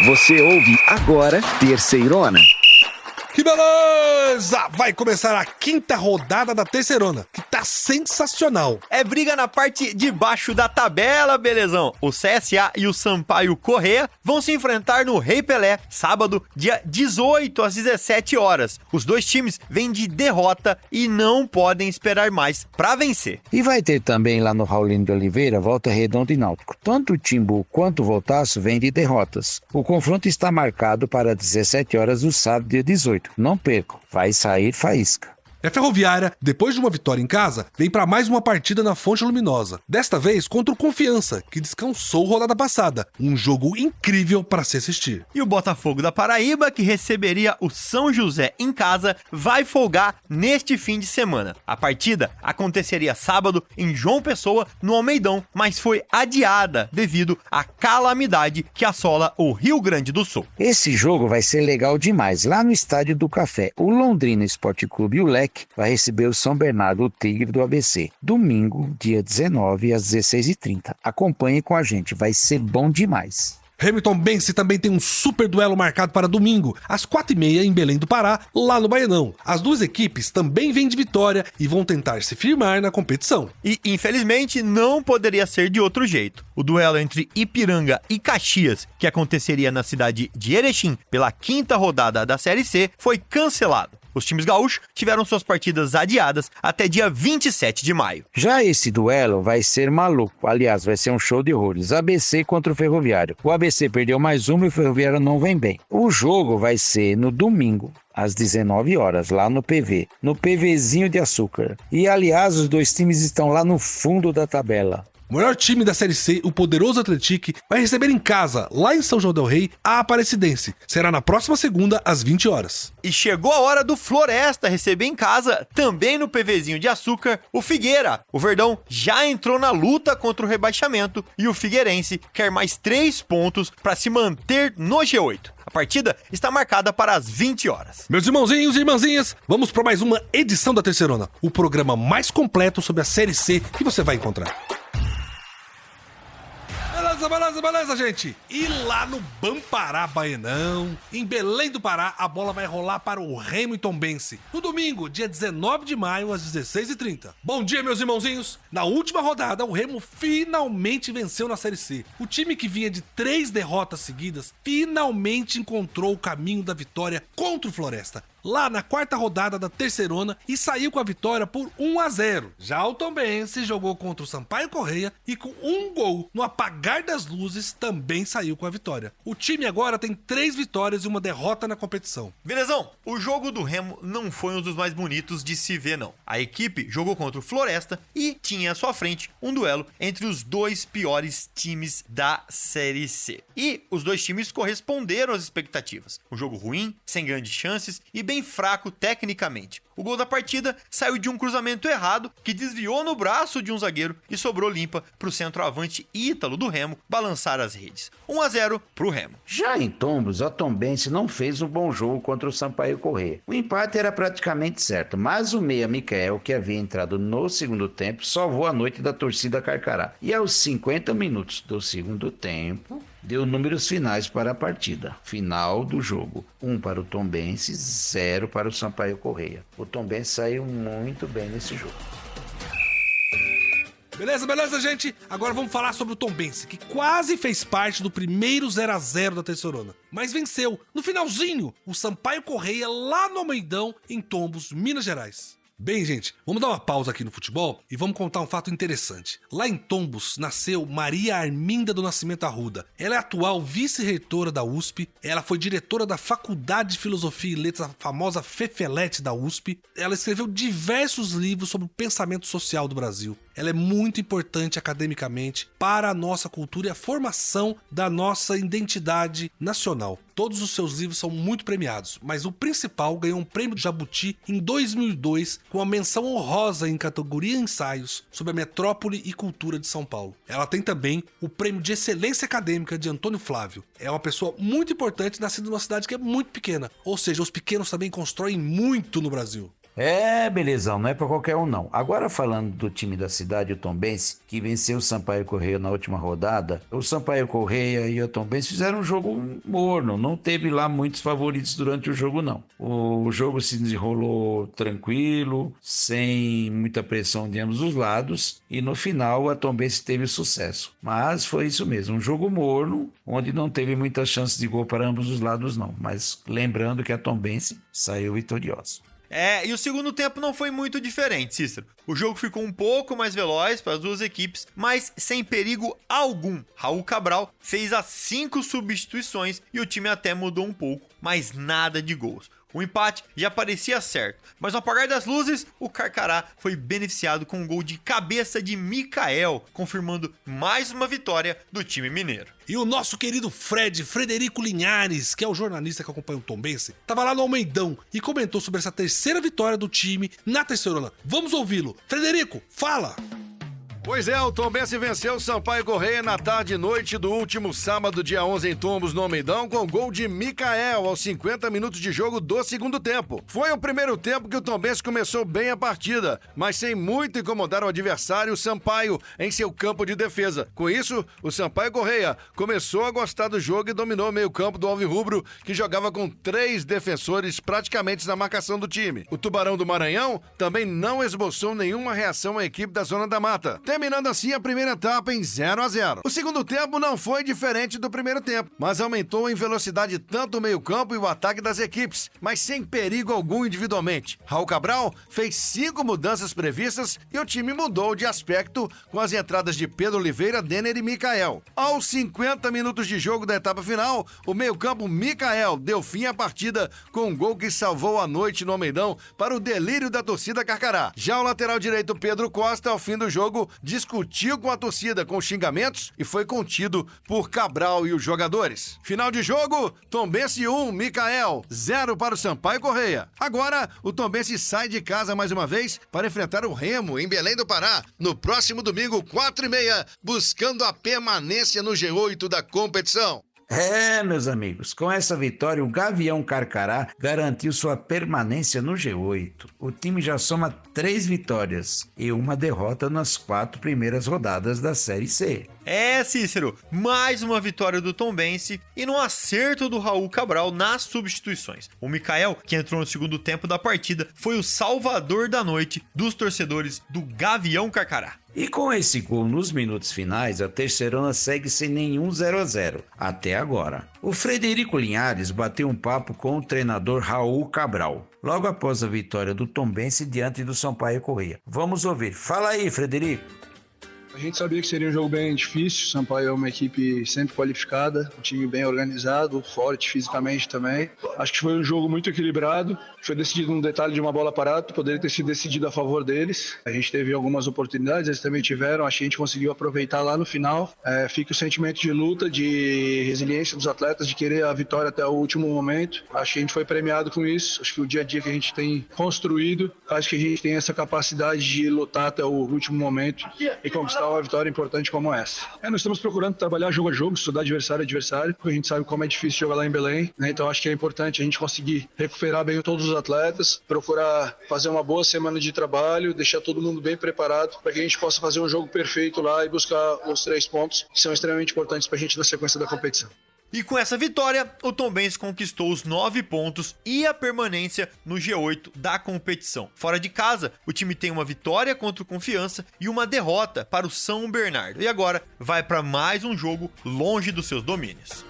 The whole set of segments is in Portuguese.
Você ouve agora Terceirona. Que beleza! Vai começar a quinta rodada da Terceirona, que tá sensacional. É briga na parte de baixo da tabela, belezão. O CSA e o Sampaio Corrêa vão se enfrentar no Rei Pelé, sábado, dia 18 às 17 horas. Os dois times vêm de derrota e não podem esperar mais pra vencer. E vai ter também lá no Raulino de Oliveira, Volta Redonda e Náutico. Tanto o Timbu quanto o Voltaço vêm de derrotas. O confronto está marcado para 17 horas do sábado, dia 18. Não percam, vai sair faísca. A Ferroviária, depois de uma vitória em casa, vem para mais uma partida na Fonte Luminosa. Desta vez contra o Confiança, que descansou rodada passada. Um jogo incrível para se assistir. E o Botafogo da Paraíba, que receberia o São José em casa, vai folgar neste fim de semana. A partida aconteceria sábado em João Pessoa, no Almeidão, mas foi adiada devido à calamidade que assola o Rio Grande do Sul. Esse jogo vai ser legal demais. Lá no Estádio do Café, o Londrina Esporte Clube e o Leque vai receber o São Bernardo, o Tigre do ABC. Domingo, dia 19, às 16h30. Acompanhe com a gente, vai ser bom demais. Hamilton-Bense também tem um super duelo marcado para domingo, às 4h30 em Belém do Pará, lá no Baianão. As duas equipes também vêm de vitória e vão tentar se firmar na competição. E, infelizmente, não poderia ser de outro jeito. O duelo entre Ipiranga e Caxias, que aconteceria na cidade de Erechim pela quinta rodada da Série C, foi cancelado. Os times gaúchos tiveram suas partidas adiadas até dia 27 de maio. Já esse duelo vai ser maluco. Aliás, vai ser um show de horrores. ABC contra o Ferroviário. O ABC perdeu mais uma e o Ferroviário não vem bem. O jogo vai ser no domingo, às 19 horas, lá no PV. No PVzinho de açúcar. E, aliás, os dois times estão lá no fundo da tabela. O maior time da Série C, o poderoso Atlético, vai receber em casa, lá em São João del Rei, a Aparecidense. Será na próxima segunda, às 20 horas. E chegou a hora do Floresta receber em casa, também no PVzinho de açúcar, o Figueira. O Verdão já entrou na luta contra o rebaixamento e o Figueirense quer mais 3 pontos para se manter no G8. A partida está marcada para as 20 horas. Meus irmãozinhos e irmãzinhas, vamos para mais uma edição da Terceirona, o programa mais completo sobre a Série C que você vai encontrar. Beleza, gente? E lá no Bampará Baianão, em Belém do Pará, a bola vai rolar para o Hamilton-Bense. No domingo, dia 19 de maio, às 16h30. Bom dia, meus irmãozinhos! Na última rodada, o Remo finalmente venceu na Série C. O time que vinha de 3 derrotas seguidas, finalmente encontrou o caminho da vitória contra o Floresta, lá na quarta rodada da Terceirona, e saiu com a vitória por 1-0. Já o Tombense jogou contra o Sampaio Corrêa e com um gol no apagar das luzes também saiu com a vitória. O time agora tem 3 vitórias e uma derrota na competição. Belezão, o jogo do Remo não foi um dos mais bonitos de se ver, não. A equipe jogou contra o Floresta e tinha à sua frente um duelo entre os dois piores times da Série C. E os dois times corresponderam às expectativas. Um jogo ruim, sem grandes chances e bem fraco tecnicamente. O gol da partida saiu de um cruzamento errado que desviou no braço de um zagueiro e sobrou limpa para o centroavante ítalo do Remo balançar as redes. 1-0 para o Remo. Já em Tombos, a Tombense não fez um bom jogo contra o Sampaio Corrêa. O empate era praticamente certo, mas o meia Micael, que havia entrado no segundo tempo, salvou a noite da torcida Carcará. E aos 50 minutos do segundo tempo, deu números finais para a partida. Final do jogo: 1 para o Tombense, 0 para o Sampaio Corrêa. O Tombense saiu muito bem nesse jogo. Beleza, gente? Agora vamos falar sobre o Tombense, que quase fez parte do primeiro 0-0 da Terceirona, mas venceu, no finalzinho, o Sampaio Corrêa lá no Almeidão, em Tombos, Minas Gerais. Bem, gente, vamos dar uma pausa aqui no futebol e vamos contar um fato interessante. Lá em Tombos nasceu Maria Arminda do Nascimento Arruda. Ela é a atual vice-reitora da USP, ela foi diretora da Faculdade de Filosofia e Letras, a famosa Fefelete da USP. Ela escreveu diversos livros sobre o pensamento social do Brasil. Ela é muito importante academicamente para a nossa cultura e a formação da nossa identidade nacional. Todos os seus livros são muito premiados, mas o principal ganhou um prêmio Jabuti em 2002 com a menção honrosa em categoria ensaios sobre a metrópole e cultura de São Paulo. Ela tem também o prêmio de excelência acadêmica de Antônio Flávio. É uma pessoa muito importante, nascida numa cidade que é muito pequena, ou seja, os pequenos também constroem muito no Brasil. É, belezão, não é pra qualquer um não. Agora falando do time da cidade, o Tombense, que venceu o Sampaio Correia na última rodada, o Sampaio Correia e o Tombense fizeram um jogo morno, não teve lá muitos favoritos durante o jogo não. O jogo se desenrolou tranquilo, sem muita pressão de ambos os lados, e no final a Tombense teve sucesso. Mas foi isso mesmo, um jogo morno, onde não teve muitas chances de gol para ambos os lados não, mas lembrando que a Tombense saiu vitoriosa. E o segundo tempo não foi muito diferente, Cícero. O jogo ficou um pouco mais veloz para as duas equipes, mas sem perigo algum. Raul Cabral fez as 5 substituições e o time até mudou um pouco, mas nada de gols. O empate já parecia certo, mas no apagar das luzes, o Carcará foi beneficiado com um gol de cabeça de Mikael, confirmando mais uma vitória do time mineiro. E o nosso querido Frederico Linhares, que é o jornalista que acompanha o Tombense, estava lá no Almeidão e comentou sobre essa terceira vitória do time na Terceirona. Vamos ouvi-lo. Frederico, fala! Pois é, o Tombense venceu o Sampaio Correia na tarde e noite do último sábado, dia 11, em Tombos, no Almeidão, com gol de Mikael aos 50 minutos de jogo do segundo tempo. Foi o primeiro tempo que o Tombense começou bem a partida, mas sem muito incomodar o adversário, o Sampaio, em seu campo de defesa. Com isso, o Sampaio Correia começou a gostar do jogo e dominou o meio-campo do Alvirrubro, que jogava com 3 defensores praticamente na marcação do time. O Tubarão do Maranhão também não esboçou nenhuma reação à equipe da Zona da Mata, terminando assim a primeira etapa em 0-0. O segundo tempo não foi diferente do primeiro tempo, mas aumentou em velocidade tanto o meio-campo e o ataque das equipes, mas sem perigo algum individualmente. Raul Cabral fez 5 mudanças previstas e o time mudou de aspecto com as entradas de Pedro Oliveira, Denner e Mikael. Aos 50 minutos de jogo da etapa final, o meio-campo Mikael deu fim à partida com um gol que salvou a noite no Almeidão para o delírio da torcida Carcará. Já o lateral direito Pedro Costa, ao fim do jogo, discutiu com a torcida com xingamentos e foi contido por Cabral e os jogadores. Final de jogo, Tombense 1, Mikael 0 para o Sampaio Correia. Agora, o Tombense sai de casa mais uma vez para enfrentar o Remo em Belém do Pará no próximo domingo, 4h30, buscando a permanência no G8 da competição. É, meus amigos, com essa vitória o Gavião Carcará garantiu sua permanência no G8. O time já soma 3 vitórias e uma derrota nas 4 primeiras rodadas da Série C. Cícero, mais uma vitória do Tombense e no acerto do Raul Cabral nas substituições. O Mikael, que entrou no segundo tempo da partida, foi o salvador da noite dos torcedores do Gavião Carcará. E com esse gol nos minutos finais, a Terceirona segue sem nenhum 0-0, até agora. O Frederico Linhares bateu um papo com o treinador Raul Cabral, logo após a vitória do Tombense diante do Sampaio Correia. Vamos ouvir. Fala aí, Frederico. A gente sabia que seria um jogo bem difícil. O Sampaio é uma equipe sempre qualificada, um time bem organizado, forte fisicamente também. Acho que foi um jogo muito equilibrado. Foi decidido um detalhe de uma bola parada, poderia ter sido decidido a favor deles. A gente teve algumas oportunidades, eles também tiveram. Acho que a gente conseguiu aproveitar lá no final. Fica o sentimento de luta, de resiliência dos atletas, de querer a vitória até o último momento. Acho que a gente foi premiado com isso. Acho que o dia a dia que a gente tem construído, acho que a gente tem essa capacidade de lutar até o último momento e conquistar uma vitória importante como essa. Nós estamos procurando trabalhar jogo a jogo, estudar adversário a adversário, porque a gente sabe como é difícil jogar lá em Belém, né? Então acho que é importante a gente conseguir recuperar bem todos os atletas, procurar fazer uma boa semana de trabalho, deixar todo mundo bem preparado para que a gente possa fazer um jogo perfeito lá e buscar os 3 pontos que são extremamente importantes para a gente na sequência da competição. E com essa vitória, o Tombense conquistou os 9 pontos e a permanência no G8 da competição. Fora de casa, o time tem uma vitória contra o Confiança e uma derrota para o São Bernardo. E agora vai para mais um jogo longe dos seus domínios.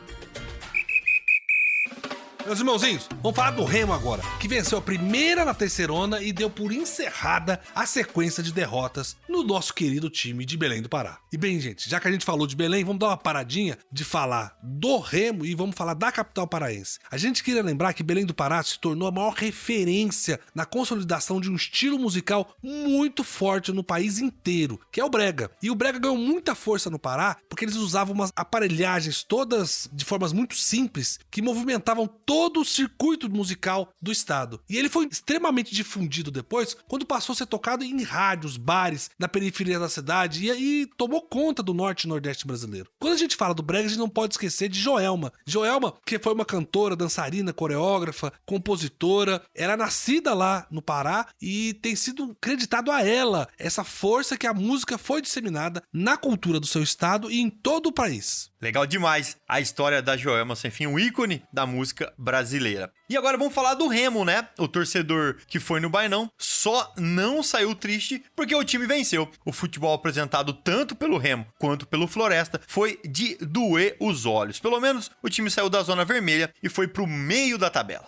Meus irmãozinhos, vamos falar do Remo agora, que venceu a primeira na Terceirona e deu por encerrada a sequência de derrotas no nosso querido time de Belém do Pará. E bem, gente, já que a gente falou de Belém, vamos dar uma paradinha de falar do Remo e vamos falar da capital paraense. A gente queria lembrar que Belém do Pará se tornou a maior referência na consolidação de um estilo musical muito forte no país inteiro, que é o brega. E o brega ganhou muita força no Pará porque eles usavam umas aparelhagens todas de formas muito simples que movimentavam todo todo o circuito musical do estado. E ele foi extremamente difundido depois, quando passou a ser tocado em rádios, bares, na periferia da cidade, e aí tomou conta do norte e nordeste brasileiro. Quando a gente fala do brega, a gente não pode esquecer de Joelma. Joelma, que foi uma cantora, dançarina, coreógrafa, compositora, era nascida lá no Pará e tem sido creditado a ela essa força que a música foi disseminada na cultura do seu estado e em todo o país. Legal demais a história da Joelma Sem Fim, um ícone da música brasileira. E agora vamos falar do Remo, né? O torcedor que foi no Bainão só não saiu triste porque o time venceu. O futebol apresentado tanto pelo Remo quanto pelo Floresta foi de doer os olhos. Pelo menos o time saiu da zona vermelha e foi pro meio da tabela.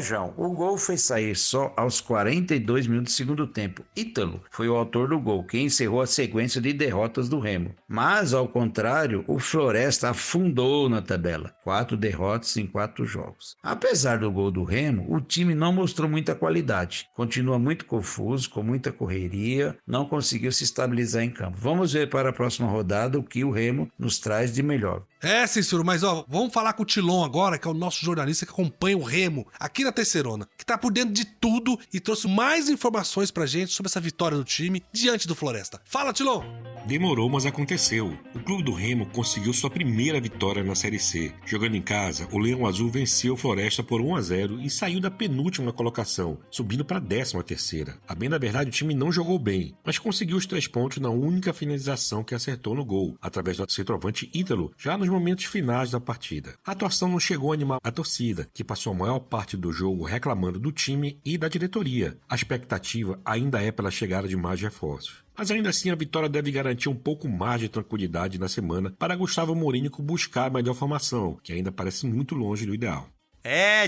João, o gol foi sair só aos 42 minutos do segundo tempo. Ítalo foi o autor do gol, que encerrou a sequência de derrotas do Remo. Mas, ao contrário, o Floresta afundou na tabela. 4 derrotas em 4 jogos. Apesar do gol do Remo, o time não mostrou muita qualidade. Continua muito confuso, com muita correria, não conseguiu se estabilizar em campo. Vamos ver para a próxima rodada o que o Remo nos traz de melhor. Cícero, mas vamos falar com o Tilon agora, que é o nosso jornalista que acompanha o Remo aqui na Terceirona, que tá por dentro de tudo e trouxe mais informações pra gente sobre essa vitória do time diante do Floresta. Fala, Tilon! Demorou, mas aconteceu. O clube do Remo conseguiu sua primeira vitória na Série C. Jogando em casa, o Leão Azul venceu o Floresta por 1-0 e saiu da penúltima colocação, subindo para a 13ª. A bem da verdade, o time não jogou bem, mas conseguiu os 3 pontos na única finalização que acertou no gol, através do centroavante Ítalo, já nos momentos finais da partida. A atuação não chegou a animar a torcida, que passou a maior parte do jogo reclamando do time e da diretoria. A expectativa ainda é pela chegada de mais reforços. Mas ainda assim a vitória deve garantir um pouco mais de tranquilidade na semana para Gustavo Mourinho buscar a melhor formação, que ainda parece muito longe do ideal.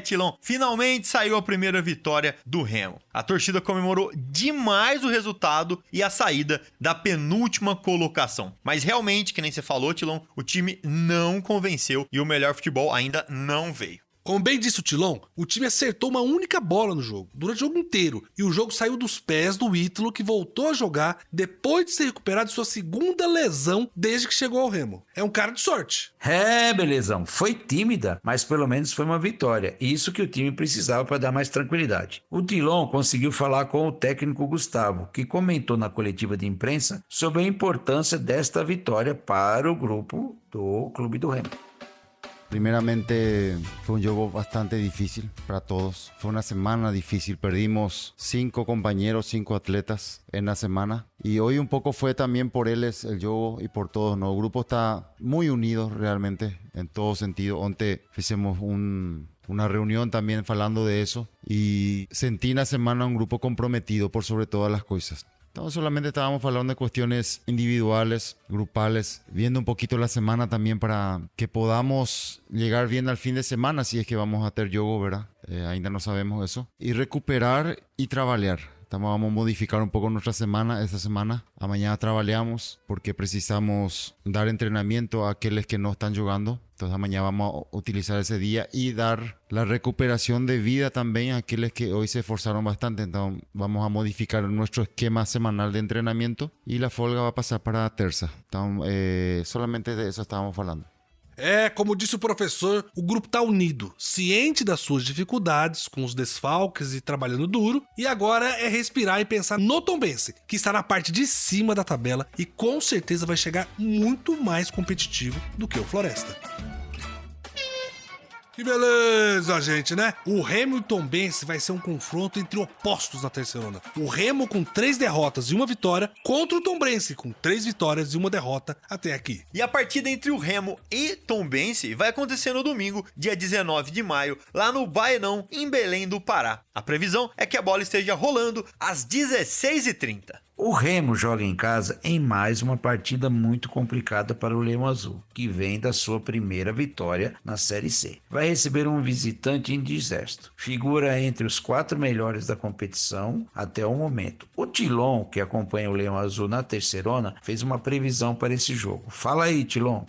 Tilon, finalmente saiu a primeira vitória do Remo. A torcida comemorou demais o resultado e a saída da penúltima colocação. Mas realmente, que nem você falou, Tilon, o time não convenceu e o melhor futebol ainda não veio. Como bem disse o Tilon, o time acertou uma única bola no jogo, durante o jogo inteiro, e o jogo saiu dos pés do Ítalo, que voltou a jogar depois de se recuperar de sua segunda lesão desde que chegou ao Remo. É um cara de sorte. Belezão, foi tímida, mas pelo menos foi uma vitória, isso que o time precisava para dar mais tranquilidade. O Tilon conseguiu falar com o técnico Gustavo, que comentou na coletiva de imprensa sobre a importância desta vitória para o grupo do Clube do Remo. Primeramente fue un juego bastante difícil para todos. Fue una semana difícil. Perdimos 5 compañeros, 5 atletas en la semana. Y hoy un poco fue también por ellos el juego y por todos, ¿no? El grupo está muy unido realmente en todo sentido. Antes hicimos una reunión también hablando de eso. Y sentí en la semana un grupo comprometido por sobre todas las cosas. No solamente estábamos hablando de cuestiones individuales, grupales, viendo un poquito la semana también para que podamos llegar bien al fin de semana, si es que vamos a hacer yoga, ¿verdad? Ainda no sabemos eso. Y recuperar y trabajar. Vamos a modificar un poco nuestra semana, esta semana. A mañana trabajamos porque precisamos dar entrenamiento a aquellos que no están jugando. Entonces mañana vamos a utilizar ese día y dar la recuperación de vida también a aquellos que hoy se esforzaron bastante. Entonces vamos a modificar nuestro esquema semanal de entrenamiento y la folga va a pasar para terça. Entonces solamente de eso estábamos hablando. Como disse o professor, o grupo tá unido, ciente das suas dificuldades, com os desfalques e trabalhando duro, e agora é respirar e pensar no Tombense, que está na parte de cima da tabela e com certeza vai chegar muito mais competitivo do que o Floresta. Que beleza, gente, né? O Remo e o Tombense vai ser um confronto entre opostos na Terceirona. O Remo com 3 derrotas e 1 vitória contra o Tombense com 3 vitórias e 1 derrota até aqui. E a partida entre o Remo e Tombense vai acontecer no domingo, dia 19 de maio, lá no Baenão, em Belém do Pará. A previsão é que a bola esteja rolando às 16h30. O Remo joga em casa em mais uma partida muito complicada para o Leão Azul, que vem da sua primeira vitória na Série C. Vai receber um visitante indigesto, figura entre os 4 melhores da competição até o momento. O Tilon, que acompanha o Leão Azul na Terceirona, fez uma previsão para esse jogo. Fala aí, Tilon.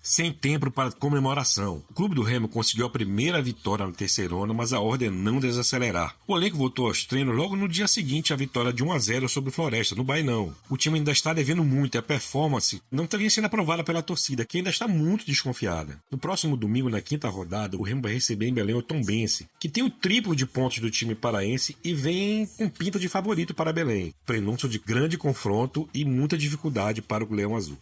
sem tempo para comemoração. O Clube do Remo conseguiu a primeira vitória na terceirona, mas a ordem é não desacelerar. O elenco voltou aos treinos logo no dia seguinte à vitória de 1-0 sobre o Floresta, no Bainão. O time ainda está devendo muito e a performance não está sendo aprovada pela torcida, que ainda está muito desconfiada. No próximo domingo, na quinta rodada, o Remo vai receber em Belém o Tombense, que tem o triplo de pontos do time paraense e vem com pinta de favorito para Belém. Prenúncio de grande confronto e muita dificuldade para o Leão Azul.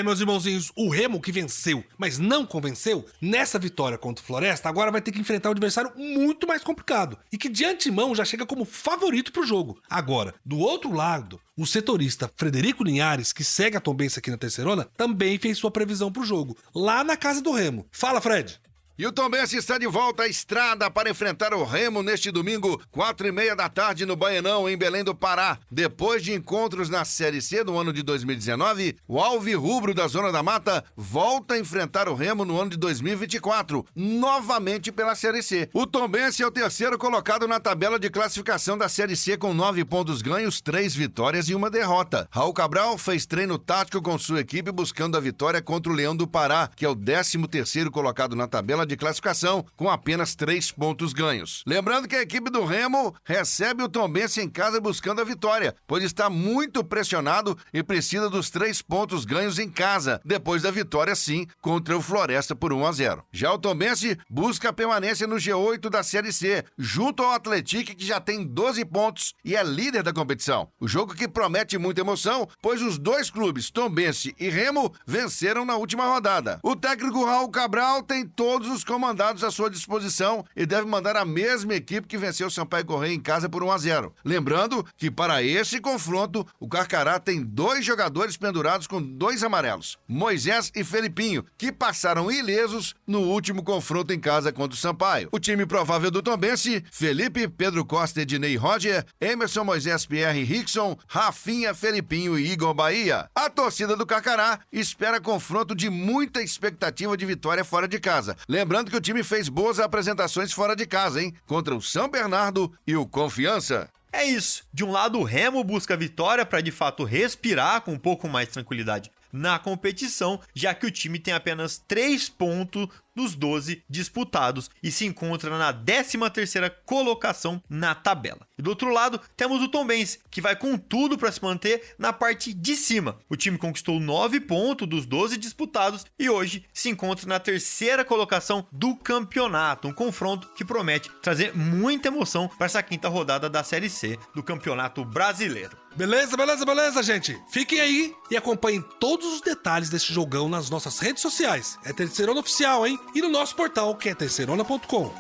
Meus irmãozinhos, o Remo que venceu, mas não convenceu, nessa vitória contra o Floresta, agora vai ter que enfrentar um adversário muito mais complicado e que de antemão já chega como favorito pro jogo. Agora, do outro lado, o setorista Frederico Linhares, que segue a Tombense aqui na terceirona, também fez sua previsão pro jogo, lá na casa do Remo. Fala, Fred! E o Tombense está de volta à estrada para enfrentar o Remo neste domingo, 4h30 da tarde no Baenão, em Belém do Pará. Depois de encontros na Série C do ano de 2019, o Alvirrubro da Zona da Mata volta a enfrentar o Remo no ano de 2024, novamente pela Série C. O Tombense é o terceiro colocado na tabela de classificação da Série C com 9 pontos ganhos, 3 vitórias e 1 derrota. Raul Cabral fez treino tático com sua equipe buscando a vitória contra o Leão do Pará, que é o 13º colocado na tabela de classificação com apenas 3 pontos ganhos. Lembrando que a equipe do Remo recebe o Tombense em casa buscando a vitória, pois está muito pressionado e precisa dos 3 pontos ganhos em casa, depois da vitória sim contra o Floresta por 1-0. Já o Tombense busca a permanência no G8 da Série C, junto ao Atlético, que já tem 12 pontos e é líder da competição. O jogo que promete muita emoção, pois os dois clubes, Tombense e Remo, venceram na última rodada. O técnico Raul Cabral tem todos os comandados à sua disposição e deve mandar a mesma equipe que venceu o Sampaio Corrêa em casa por 1-0. Lembrando que para esse confronto, o Carcará tem 2 jogadores pendurados com 2 amarelos, Moisés e Felipinho, que passaram ilesos no último confronto em casa contra o Sampaio. O time provável do Tombense: Felipe, Pedro Costa, Ednei Roger, Emerson, Moisés, Pierre, Rickson, Rafinha, Felipinho e Igor Bahia. A torcida do Carcará espera confronto de muita expectativa de vitória fora de casa. Lembrando que o time fez boas apresentações fora de casa, hein? Contra o São Bernardo e o Confiança. É isso. De um lado, o Remo busca a vitória para de fato respirar com um pouco mais de tranquilidade na competição, já que o time tem apenas 3 pontos dos 12 disputados e se encontra na 13ª colocação na tabela. E do outro lado, temos o Tombense, que vai com tudo para se manter na parte de cima. O time conquistou 9 pontos dos 12 disputados e hoje se encontra na 3ª colocação do campeonato, um confronto que promete trazer muita emoção para essa 5ª rodada da Série C do Campeonato Brasileiro. Beleza, gente. Fiquem aí e acompanhem todos os detalhes desse jogão nas nossas redes sociais. É Terceirona Oficial, hein? E no nosso portal, que é terceirona.com.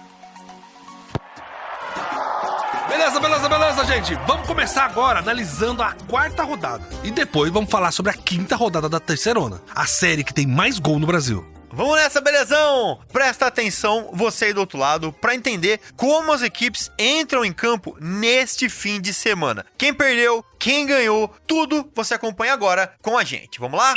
Beleza, gente. Vamos começar agora analisando a 4ª rodada. E depois vamos falar sobre a 5ª rodada da Terceirona, a série que tem mais gol no Brasil. Vamos nessa, belezão? Presta atenção, você aí do outro lado, para entender como as equipes entram em campo neste fim de semana. Quem perdeu, quem ganhou, tudo você acompanha agora com a gente. Vamos lá?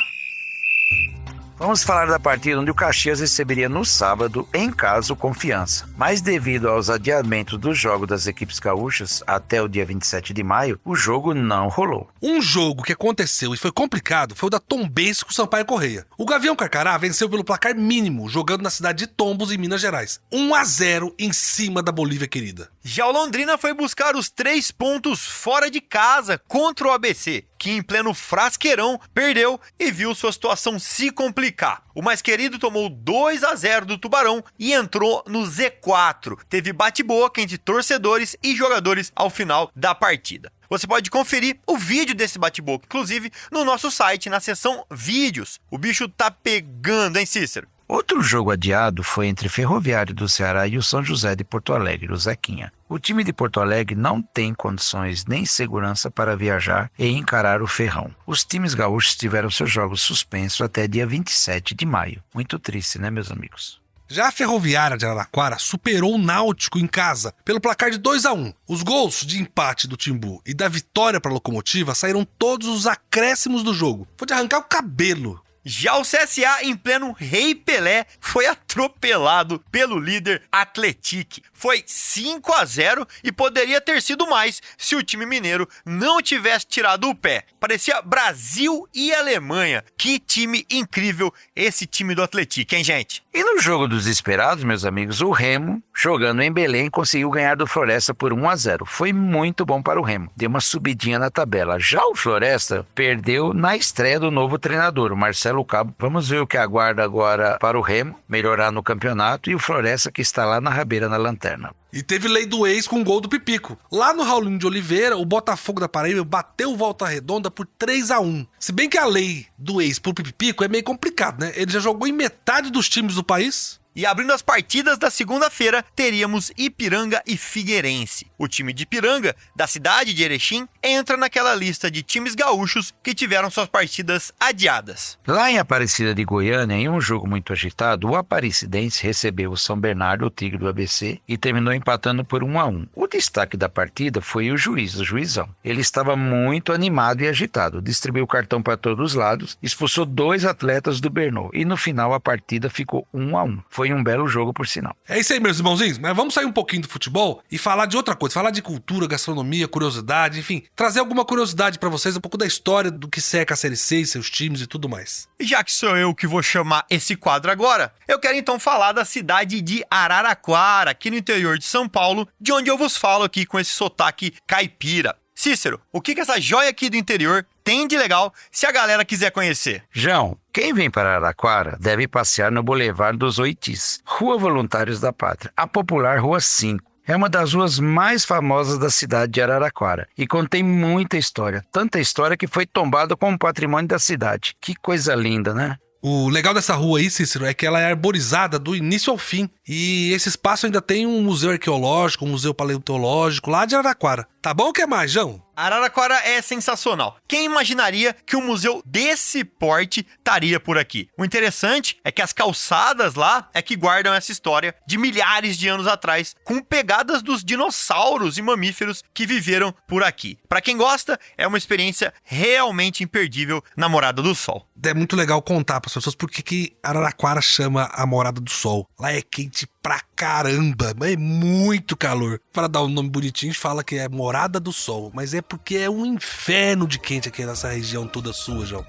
Vamos falar da partida onde o Caxias receberia no sábado, em casa, o Confiança. Mas devido aos adiamentos do jogo das equipes gaúchas até o dia 27 de maio, o jogo não rolou. Um jogo que aconteceu e foi complicado foi o da Tombense com o Sampaio Corrêa. O Gavião Carcará venceu pelo placar mínimo, jogando na cidade de Tombos, em Minas Gerais. 1-0 em cima da Bolívia querida. Já o Londrina foi buscar os 3 pontos fora de casa contra o ABC, que em pleno frasqueirão perdeu e viu sua situação se complicar. O mais querido tomou 2-0 do Tubarão e entrou no Z4. Teve bate-boca entre torcedores e jogadores ao final da partida. Você pode conferir o vídeo desse bate-boca, inclusive no nosso site, na seção vídeos. O bicho tá pegando, hein, Cícero? Outro jogo adiado foi entre Ferroviário do Ceará e o São José de Porto Alegre, o Zequinha. O time de Porto Alegre não tem condições nem segurança para viajar e encarar o Ferrão. Os times gaúchos tiveram seus jogos suspensos até dia 27 de maio. Muito triste, né, meus amigos? Já a Ferroviária de Araraquara superou o Náutico em casa pelo placar de 2-1. Os gols de empate do Timbu e da vitória para a Locomotiva saíram todos os acréscimos do jogo. Foi de arrancar o cabelo. Já o CSA, em pleno Rei Pelé, foi atropelado pelo líder Atlético. Foi 5-0 e poderia ter sido mais se o time mineiro não tivesse tirado o pé. Parecia Brasil e Alemanha. Que time incrível esse time do Atlético, hein, gente? E no jogo dos esperados, meus amigos, o Remo, jogando em Belém, conseguiu ganhar do Floresta por 1-0. Foi muito bom para o Remo. Deu uma subidinha na tabela. Já o Floresta perdeu na estreia do novo treinador, o Marcelo Cabo. Vamos ver o que aguarda agora para o Remo, melhorar no campeonato, e o Floresta que está lá na rabeira, na lanterna. E teve lei do ex com gol do Pipico. Lá no Raulinho de Oliveira, o Botafogo da Paraíba bateu o Volta Redonda por 3-1. Se bem que a lei do ex pro Pipico é meio complicado, né? Ele já jogou em metade dos times do país. E abrindo as partidas da segunda-feira, teríamos Ipiranga e Figueirense. O time de Ipiranga, da cidade de Erechim, entra naquela lista de times gaúchos que tiveram suas partidas adiadas. Lá em Aparecida de Goiânia, em um jogo muito agitado, o Aparecidense recebeu o São Bernardo, o Tigre do ABC, e terminou empatando por 1-1. O destaque da partida foi o juiz, o Juizão. Ele estava muito animado e agitado, distribuiu o cartão para todos os lados, expulsou 2 atletas do Bernô, e no final a partida ficou 1-1. Foi um belo jogo, por sinal. É isso aí, meus irmãozinhos, mas vamos sair um pouquinho do futebol e falar de outra coisa, falar de cultura, gastronomia, curiosidade, enfim, trazer alguma curiosidade pra vocês, um pouco da história do que seca a Série C e seus times e tudo mais. E já que sou eu que vou chamar esse quadro agora, eu quero então falar da cidade de Araraquara, aqui no interior de São Paulo, de onde eu vos falo aqui com esse sotaque caipira. Cícero, o que essa joia aqui do interior tem de legal se a galera quiser conhecer? João, quem vem para Araraquara deve passear no Boulevard dos Oitis, Rua Voluntários da Pátria, a popular Rua 5. É uma das ruas mais famosas da cidade de Araraquara e contém muita história. Tanta história que foi tombada como patrimônio da cidade. Que coisa linda, né? O legal dessa rua aí, Cícero, é que ela é arborizada do início ao fim. E esse espaço ainda tem um museu arqueológico, um museu paleontológico lá de Araraquara. Tá bom, o que mais, João? Araraquara é sensacional. Quem imaginaria que um museu desse porte estaria por aqui? O interessante é que as calçadas lá é que guardam essa história de milhares de anos atrás, com pegadas dos dinossauros e mamíferos que viveram por aqui. Pra quem gosta, é uma experiência realmente imperdível na Morada do Sol. É muito legal contar para as pessoas por que Araraquara chama a Morada do Sol. Lá é quente pra caramba, é muito calor. Para dar um nome bonitinho, a gente fala que é Morada do Sol, mas é porque é um inferno de quente aqui nessa região toda sua, João.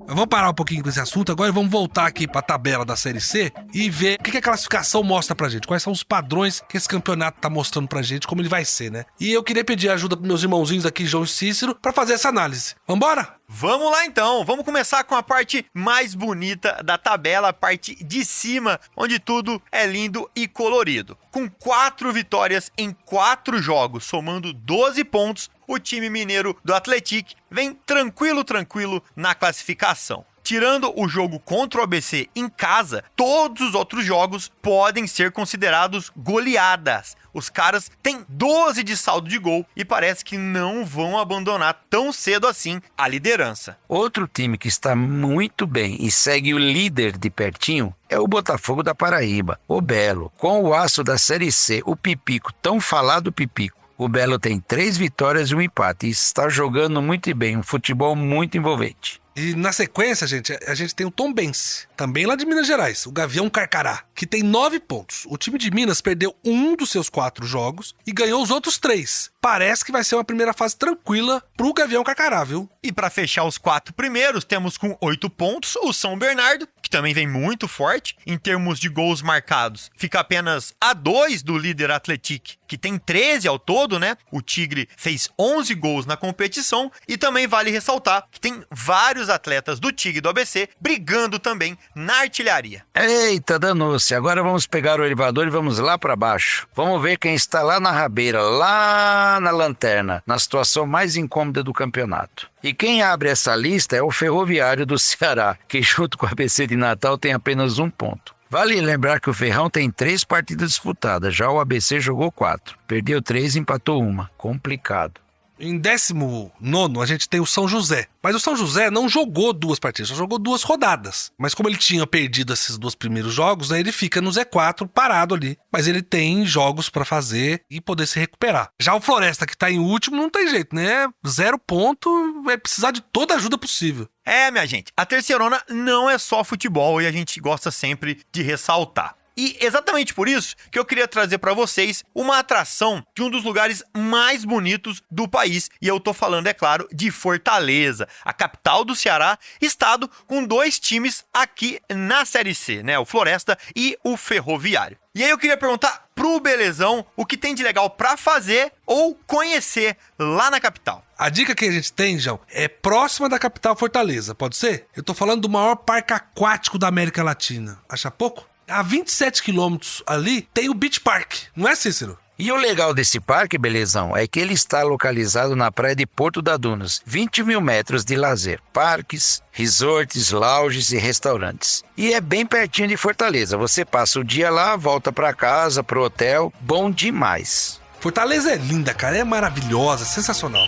Mas vamos parar um pouquinho com esse assunto agora e vamos voltar aqui pra tabela da Série C e ver o que a classificação mostra pra gente, quais são os padrões que esse campeonato tá mostrando pra gente, como ele vai ser, né? E eu queria pedir ajuda pros meus irmãozinhos aqui, João e Cícero, pra fazer essa análise. Vambora? Vamos lá então, vamos começar com a parte mais bonita da tabela, a parte de cima, onde tudo é lindo e colorido. Com 4 vitórias em 4 jogos, somando 12 pontos, o time mineiro do Atlético vem tranquilo na classificação. Tirando o jogo contra o ABC em casa, todos os outros jogos podem ser considerados goleadas. Os caras têm 12 de saldo de gol e parece que não vão abandonar tão cedo assim a liderança. Outro time que está muito bem e segue o líder de pertinho é o Botafogo da Paraíba, o Belo. Com o aço da Série C, o Pipico, tão falado Pipico. O Belo tem 3 vitórias e 1 empate e está jogando muito bem, um futebol muito envolvente. E na sequência, a gente tem o Tombense, também lá de Minas Gerais, o Gavião Carcará, que tem 9 pontos. O time de Minas perdeu um dos seus 4 jogos e ganhou os outros 3. Parece que vai ser uma primeira fase tranquila pro Gavião Carcará, viu? E para fechar os 4 primeiros, temos com 8 pontos o São Bernardo, que também vem muito forte em termos de gols marcados. Fica apenas a 2 do líder Atlético, que tem 13 ao todo, né? O Tigre fez 11 gols na competição e também vale ressaltar que tem vários atletas do Tigre e do ABC brigando também na artilharia. Eita, danou-se. Agora vamos pegar o elevador e vamos lá para baixo. Vamos ver quem está lá na rabeira, lá na lanterna, na situação mais incômoda do campeonato. E quem abre essa lista é o Ferroviário do Ceará, que junto com o ABC de Natal tem apenas 1 ponto. Vale lembrar que o Ferrão tem 3 partidas disputadas, já o ABC jogou 4. Perdeu 3 e empatou 1. Complicado. Em 19º, a gente tem o São José. Mas o São José não jogou 2 partidas, só jogou 2 rodadas. Mas como ele tinha perdido esses 2 primeiros jogos, né, ele fica no Z4 parado ali. Mas ele tem jogos pra fazer e poder se recuperar. Já o Floresta, que tá em último, não tem jeito, né? 0 ponto, vai precisar de toda a ajuda possível. Minha gente, a Terceirona não é só futebol e a gente gosta sempre de ressaltar. E exatamente por isso que eu queria trazer para vocês uma atração de um dos lugares mais bonitos do país. E eu tô falando, é claro, de Fortaleza, a capital do Ceará, estado com 2 times aqui na Série C, né? O Floresta e o Ferroviário. E aí eu queria perguntar pro Belezão o que tem de legal pra fazer ou conhecer lá na capital. A dica que a gente tem, João, é próxima da capital Fortaleza, pode ser? Eu tô falando do maior parque aquático da América Latina. Acha pouco? A 27 quilômetros ali tem o Beach Park, não é, Cícero? E o legal desse parque, Belezão, é que ele está localizado na praia de Porto da Dunas, 20 mil metros de lazer, parques, resorts, lounges e restaurantes. E é bem pertinho de Fortaleza, você passa o dia lá, volta para casa, pro hotel, bom demais. Fortaleza é linda, cara, é maravilhosa, sensacional.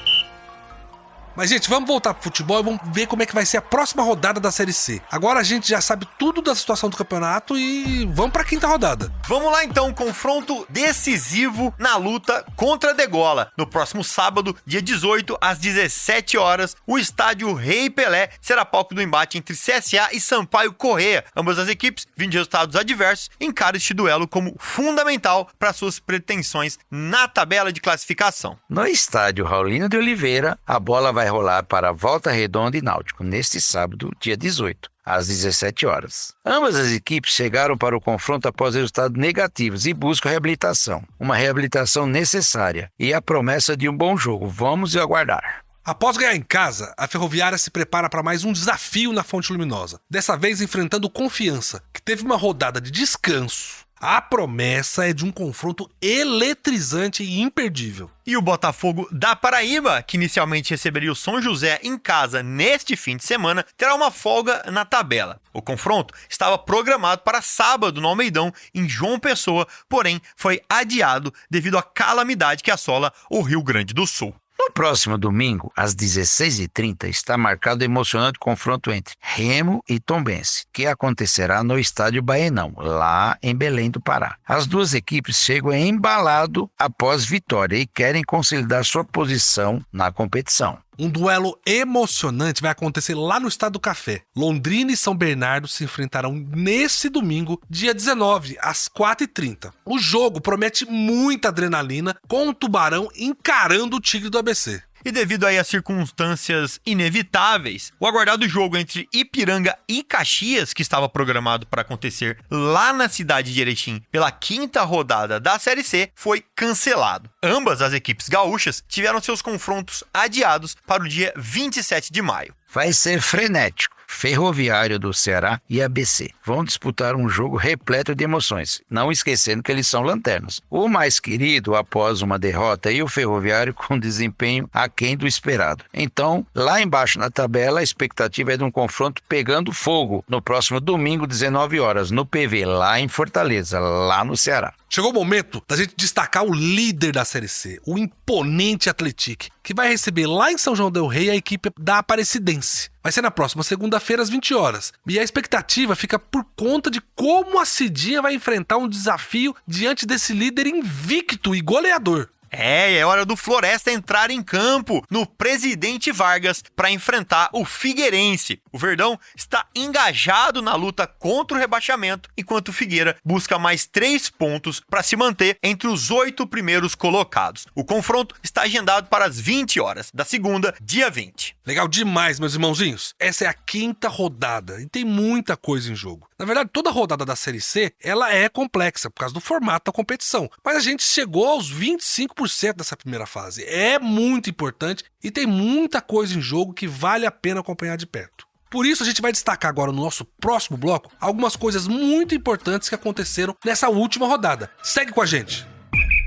Mas, gente, vamos voltar pro futebol e vamos ver como é que vai ser a próxima rodada da Série C. Agora a gente já sabe tudo da situação do campeonato e vamos pra 5ª rodada. Vamos lá, então, confronto decisivo na luta contra a Degola. No próximo sábado, dia 18, às 17 horas, o estádio Rei Pelé será palco do embate entre CSA e Sampaio Corrêa. Ambas as equipes, vindo de resultados adversos, encaram este duelo como fundamental para suas pretensões na tabela de classificação. No estádio Raulino de Oliveira, a bola vai rolar para Volta Redonda e Náutico neste sábado, dia 18, às 17 horas. Ambas as equipes chegaram para o confronto após resultados negativos e buscam reabilitação. Uma reabilitação necessária e a promessa de um bom jogo. Vamos aguardar. Após ganhar em casa, a Ferroviária se prepara para mais um desafio na Fonte Luminosa. Dessa vez enfrentando o Confiança, que teve uma rodada de descanso. A promessa é de um confronto eletrizante e imperdível. E o Botafogo da Paraíba, que inicialmente receberia o São José em casa neste fim de semana, terá uma folga na tabela. O confronto estava programado para sábado no Almeidão, em João Pessoa, porém foi adiado devido à calamidade que assola o Rio Grande do Sul. No próximo domingo, às 16h30, está marcado o emocionante confronto entre Remo e Tombense, que acontecerá no estádio Baenão, lá em Belém do Pará. As duas equipes chegam embalado após vitória e querem consolidar sua posição na competição. Um duelo emocionante vai acontecer lá no Estádio do Café. Londrina e São Bernardo se enfrentarão nesse domingo, dia 19, às 4h30. O jogo promete muita adrenalina, com o Tubarão encarando o Tigre do ABC. E devido aí às circunstâncias inevitáveis, o aguardado jogo entre Ipiranga e Caxias, que estava programado para acontecer lá na cidade de Erechim pela 5ª rodada da Série C, foi cancelado. Ambas as equipes gaúchas tiveram seus confrontos adiados para o dia 27 de maio. Vai ser frenético. Ferroviário do Ceará e ABC vão disputar um jogo repleto de emoções, não esquecendo que eles são lanternas. O mais querido após uma derrota e o Ferroviário com desempenho aquém do esperado. Então, lá embaixo na tabela, a expectativa é de um confronto pegando fogo no próximo domingo, 19 horas, no PV, lá em Fortaleza, lá no Ceará. Chegou o momento da gente destacar o líder da Série C, o imponente Atlético, que vai receber lá em São João del Rei a equipe da Aparecidense. Vai ser na próxima segunda-feira, às 20 horas. E a expectativa fica por conta de como a Cidinha vai enfrentar um desafio diante desse líder invicto e goleador. É hora do Floresta entrar em campo no Presidente Vargas para enfrentar o Figueirense. O Verdão está engajado na luta contra o rebaixamento, enquanto o Figueira busca mais 3 pontos para se manter entre os 8 primeiros colocados. O confronto está agendado para as 20 horas da segunda, dia 20. Legal demais, meus irmãozinhos. Essa é a 5ª rodada e tem muita coisa em jogo. Na verdade, toda rodada da Série C, ela é complexa por causa do formato da competição. Mas a gente chegou aos 25% dessa primeira fase. É muito importante e tem muita coisa em jogo que vale a pena acompanhar de perto. Por isso, a gente vai destacar agora no nosso próximo bloco algumas coisas muito importantes que aconteceram nessa última rodada. Segue com a gente!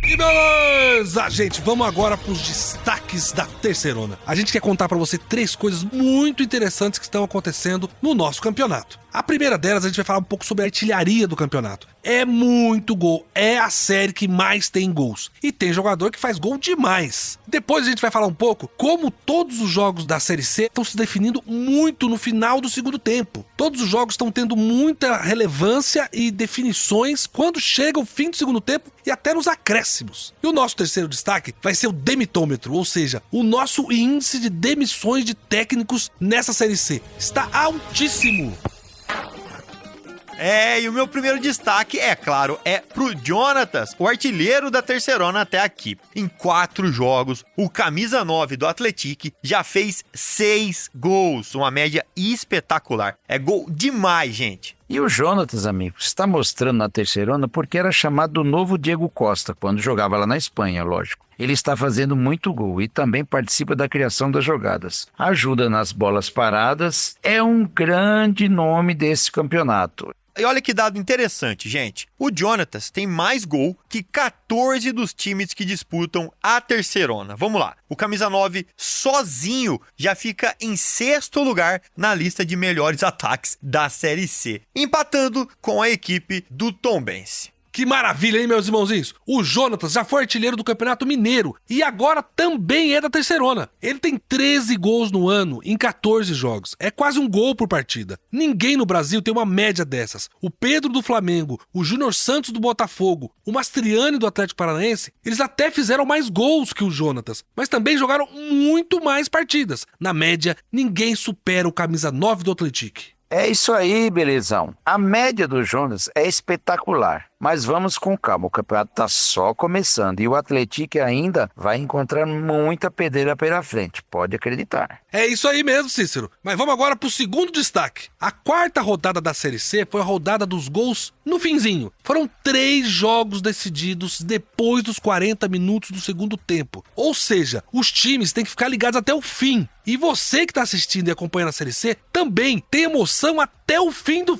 Que beleza, gente! Vamos agora para os destaques da Terceirona. A gente quer contar para você 3 coisas muito interessantes que estão acontecendo no nosso campeonato. A primeira delas, a gente vai falar um pouco sobre a artilharia do campeonato. É muito gol, é a série que mais tem gols. E tem jogador que faz gol demais. Depois a gente vai falar um pouco como todos os jogos da Série C estão se definindo muito no final do segundo tempo. Todos os jogos estão tendo muita relevância e definições quando chega o fim do segundo tempo e até nos acréscimos. E o nosso terceiro destaque vai ser o demitômetro, ou seja, o nosso índice de demissões de técnicos nessa Série C. Está altíssimo. E o meu primeiro destaque, é claro, é pro Jonatas, o artilheiro da Terceirona até aqui. Em 4 jogos, o camisa 9 do Atlético já fez 6 gols, uma média espetacular. É gol demais, gente. E o Jonatas, amigos, está mostrando na Terceirona porque era chamado do novo Diego Costa, quando jogava lá na Espanha, lógico. Ele está fazendo muito gol e também participa da criação das jogadas. Ajuda nas bolas paradas, é um grande nome desse campeonato. E olha que dado interessante, gente. O Jonatas tem mais gol que 14 dos times que disputam a Terceirona. Vamos lá. O camisa 9 sozinho já fica em 6º lugar na lista de melhores ataques da Série C, empatando com a equipe do Tombense. Que maravilha, hein, meus irmãozinhos? O Jonatas já foi artilheiro do Campeonato Mineiro e agora também é da Terceirona. Ele tem 13 gols no ano em 14 jogos. É quase um gol por partida. Ninguém no Brasil tem uma média dessas. O Pedro do Flamengo, o Júnior Santos do Botafogo, o Mastriani do Atlético Paranaense, eles até fizeram mais gols que o Jonatas, mas também jogaram muito mais partidas. Na média, ninguém supera o camisa 9 do Atlético. É isso aí, belezão. A média do Jonas é espetacular, mas vamos com calma, o campeonato está só começando e o Atlético ainda vai encontrar muita pedreira pela frente, pode acreditar. É isso aí mesmo, Cícero. Mas vamos agora pro segundo destaque. A 4ª rodada da Série C foi a rodada dos gols no finzinho. Foram 3 jogos decididos depois dos 40 minutos do segundo tempo. Ou seja, os times têm que ficar ligados até o fim. E você que está assistindo e acompanhando a Série C também tem emoção até o fim do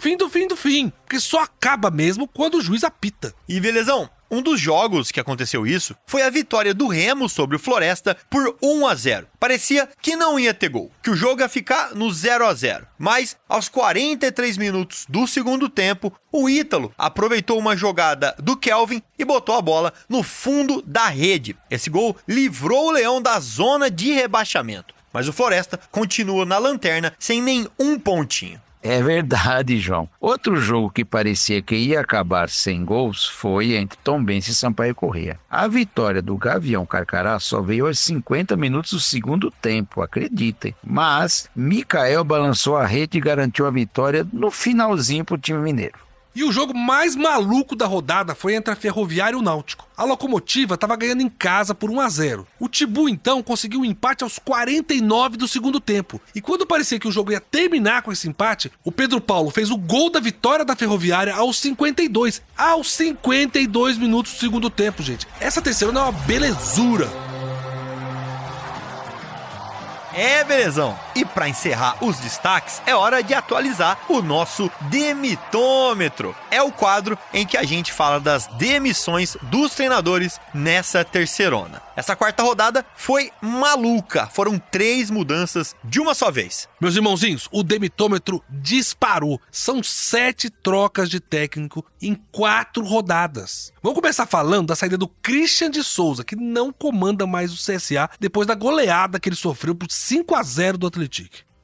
fim. Porque só acaba mesmo quando o juiz apita. E belezão, um dos jogos que aconteceu isso foi a vitória do Remo sobre o Floresta por 1-0. Parecia que não ia ter gol, que o jogo ia ficar no 0-0. Mas aos 43 minutos do segundo tempo, o Ítalo aproveitou uma jogada do Kelvin e botou a bola no fundo da rede. Esse gol livrou o Leão da zona de rebaixamento. Mas o Floresta continua na lanterna sem nenhum pontinho. É verdade, João. Outro jogo que parecia que ia acabar sem gols foi entre Tombense e Sampaio Corrêa. A vitória do Gavião Carcará só veio aos 50 minutos do segundo tempo, acreditem. Mas Mikael balançou a rede e garantiu a vitória no finalzinho para o time mineiro. E o jogo mais maluco da rodada foi entre a Ferroviária e o Náutico. A Locomotiva estava ganhando em casa por 1-0. O Tibu, então, conseguiu um empate aos 49 do segundo tempo. E quando parecia que o jogo ia terminar com esse empate, o Pedro Paulo fez o gol da vitória da Ferroviária aos 52. Aos 52 minutos do segundo tempo, gente. Essa Terceirona é uma belezura. É, belezão. E para encerrar os destaques, é hora de atualizar o nosso demitômetro. É o quadro em que a gente fala das demissões dos treinadores nessa Terceirona. Essa 4ª rodada foi maluca. Foram 3 mudanças de uma só vez. Meus irmãozinhos, o demitômetro disparou. São 7 trocas de técnico em 4 rodadas. Vamos começar falando da saída do Christian de Souza, que não comanda mais o CSA depois da goleada que ele sofreu por 5-0 do Atlético.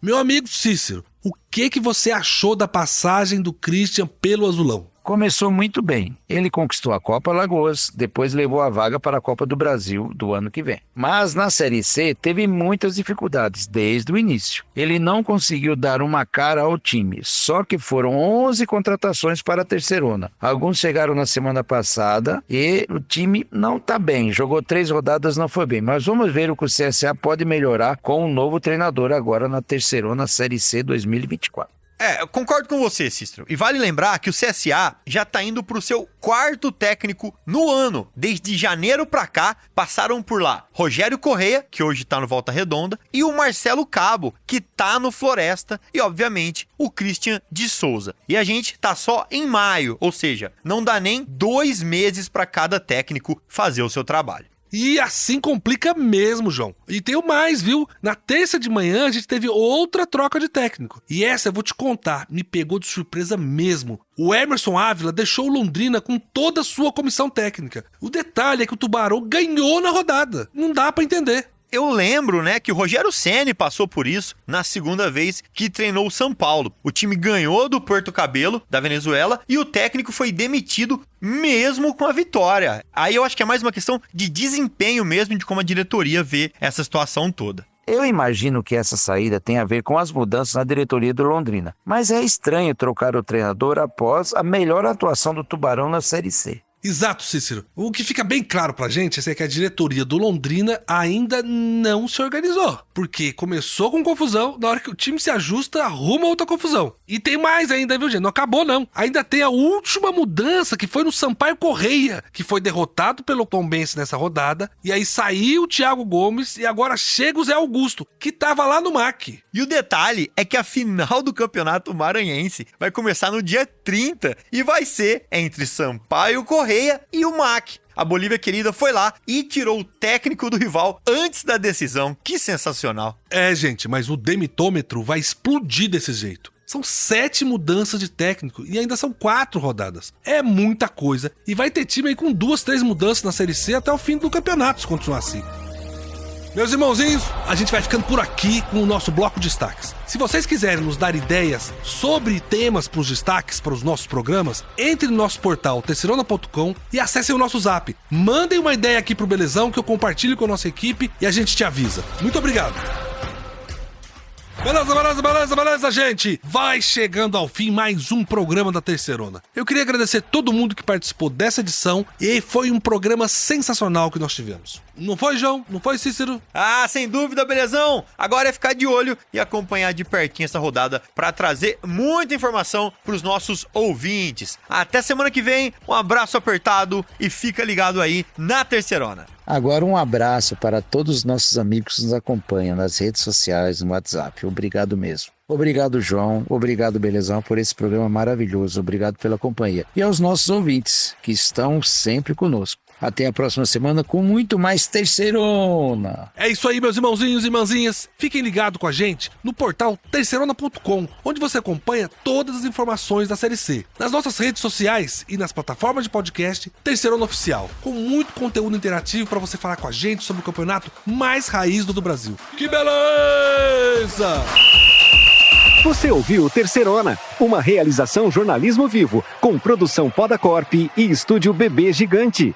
Meu amigo Cícero, o que você achou da passagem do Christian pelo Azulão? Começou muito bem. Ele conquistou a Copa Alagoas, depois levou a vaga para a Copa do Brasil do ano que vem. Mas na Série C teve muitas dificuldades desde o início. Ele não conseguiu dar uma cara ao time, só que foram 11 contratações para a Terceirona. Alguns chegaram na semana passada e o time não está bem. Jogou 3 rodadas, não foi bem. Mas vamos ver o que o CSA pode melhorar com um novo treinador agora na Terceirona Série C 2024. Eu concordo com você, Cícero. E vale lembrar que o CSA já tá indo pro seu 4º técnico no ano. Desde janeiro pra cá, passaram por lá Rogério Corrêa, que hoje tá no Volta Redonda, e o Marcelo Cabo, que tá no Floresta, e obviamente o Christian de Souza. E a gente tá só em maio, ou seja, não dá nem 2 meses pra cada técnico fazer o seu trabalho. E assim complica mesmo, João. E tem o mais, viu? Na terça de manhã a gente teve outra troca de técnico. E essa eu vou te contar, me pegou de surpresa mesmo. O Emerson Ávila deixou o Londrina com toda a sua comissão técnica. O detalhe é que o Tubarão ganhou na rodada. Não dá pra entender. Eu lembro, né, que o Rogério Ceni passou por isso na segunda vez que treinou o São Paulo. O time ganhou do Puerto Cabello, da Venezuela, e o técnico foi demitido mesmo com a vitória. Aí eu acho que é mais uma questão de desempenho mesmo, de como a diretoria vê essa situação toda. Eu imagino que essa saída tem a ver com as mudanças na diretoria do Londrina, mas é estranho trocar o treinador após a melhor atuação do Tubarão na Série C. Exato, Cícero. O que fica bem claro pra gente é que a diretoria do Londrina ainda não se organizou. Porque começou com confusão, na hora que o time se ajusta, arruma outra confusão. E tem mais ainda, viu, gente? Não acabou, não. Ainda tem a última mudança, que foi no Sampaio Correia, que foi derrotado pelo Tombense nessa rodada. E aí saiu o Thiago Gomes e agora chega o Zé Augusto, que tava lá no MAC. E o detalhe é que a final do Campeonato Maranhense vai começar no dia 30 e vai ser entre Sampaio Correia e o MAC. A Bolívia querida foi lá e tirou o técnico do rival antes da decisão. Que sensacional. É, gente, mas o demitômetro vai explodir desse jeito. São 7 mudanças de técnico e ainda são 4 rodadas. É muita coisa e vai ter time aí com 2, 3 mudanças na Série C até o fim do campeonato, se continuar assim. Meus irmãozinhos, a gente vai ficando por aqui com o nosso bloco de destaques. Se vocês quiserem nos dar ideias sobre temas para os destaques para os nossos programas, entre no nosso portal terceirona.com e acessem o nosso zap. Mandem uma ideia aqui pro Belezão que eu compartilho com a nossa equipe e a gente te avisa. Muito obrigado! Beleza, gente! Vai chegando ao fim mais um programa da Terceirona. Eu queria agradecer todo mundo que participou dessa edição e foi um programa sensacional que nós tivemos. Não foi, João? Não foi, Cícero? Ah, sem dúvida, Belezão! Agora é ficar de olho e acompanhar de pertinho essa rodada para trazer muita informação para os nossos ouvintes. Até semana que vem, um abraço apertado e fica ligado aí na Terceirona. Agora um abraço para todos os nossos amigos que nos acompanham nas redes sociais, no WhatsApp. Obrigado mesmo. Obrigado, João. Obrigado, Belezão, por esse programa maravilhoso. Obrigado pela companhia. E aos nossos ouvintes, que estão sempre conosco. Até a próxima semana com muito mais Terceirona. É isso aí, meus irmãozinhos e irmãzinhas. Fiquem ligados com a gente no portal terceirona.com, onde você acompanha todas as informações da Série C. Nas nossas redes sociais e nas plataformas de podcast Terceirona Oficial, com muito conteúdo interativo para você falar com a gente sobre o campeonato mais raiz do Brasil. Que beleza! Você ouviu Terceirona, uma realização jornalismo vivo, com produção Poda Corp e estúdio Bebê Gigante.